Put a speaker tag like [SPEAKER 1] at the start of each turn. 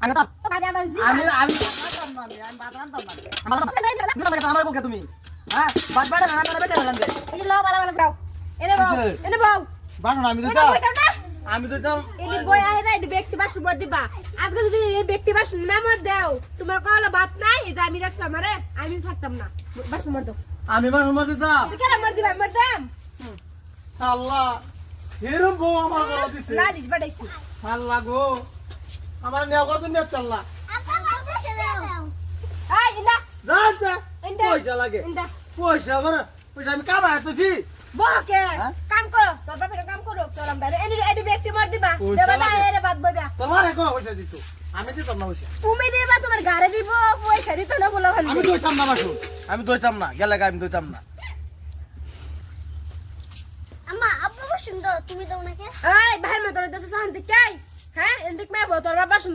[SPEAKER 1] আমি তো
[SPEAKER 2] আরে আমার জি
[SPEAKER 1] আমি আমি বাতরাম না আমি বাতরাম না আমি আমার কোকে তুমি হ্যাঁ বাদ বাড়া না না বেটা বলেন দে
[SPEAKER 2] এই লো বালা বালা দাও এনে বাও
[SPEAKER 1] বানো আমি তো আমি তো
[SPEAKER 2] এডি বই আহে না এডি ব্যক্তি বাস মর দিবা আজকে যদি এই ব্যক্তি বাস না মর দাও তোমার কলা বাত নাই এই যে আমি রাখছ আমারে আমি থাকতাম না বাস মর দাও
[SPEAKER 1] আমি বানো মত দিতাম
[SPEAKER 2] কেন মর দিবা মর দাম
[SPEAKER 1] আল্লাহ এরম বউ আমার করে দিছে
[SPEAKER 2] লালিশ বাড়াইছি
[SPEAKER 1] আল্লাহ গো আমার নেওয়া কত নেত আল্লাহ
[SPEAKER 2] এই ইন্দা
[SPEAKER 1] জানতে
[SPEAKER 2] ইন্দা
[SPEAKER 1] পয়সা লাগে
[SPEAKER 2] ইন্দা
[SPEAKER 1] পয়সা করে পয়সা আমি কামাই আছি
[SPEAKER 2] বকে
[SPEAKER 1] হ্যাঁ?
[SPEAKER 2] কাম করো তোর বাপের কাম করো তোর আমরা এডি ব্যক্তি মর দিবা
[SPEAKER 1] পয়সা
[SPEAKER 2] দেবা না
[SPEAKER 1] লাগে।
[SPEAKER 2] এরে বাদ বইবা
[SPEAKER 1] তোমার কো পয়সা দিত আমি দিতাম না পয়সা
[SPEAKER 2] তুমি দিবা তোমার গাড়ি দিব পয়সা দিত না বলা ভালো
[SPEAKER 1] আমি দইতাম না বাসু আমি দইতাম না গেলে আমি দইতাম না
[SPEAKER 3] আম্মা আব্বু সুন্দর তুমি দাও নাকি
[SPEAKER 2] এই ভাই মা তোর দেশে শান্তি চাই হ্যাঁ এন্ডিক মে তোর বাবা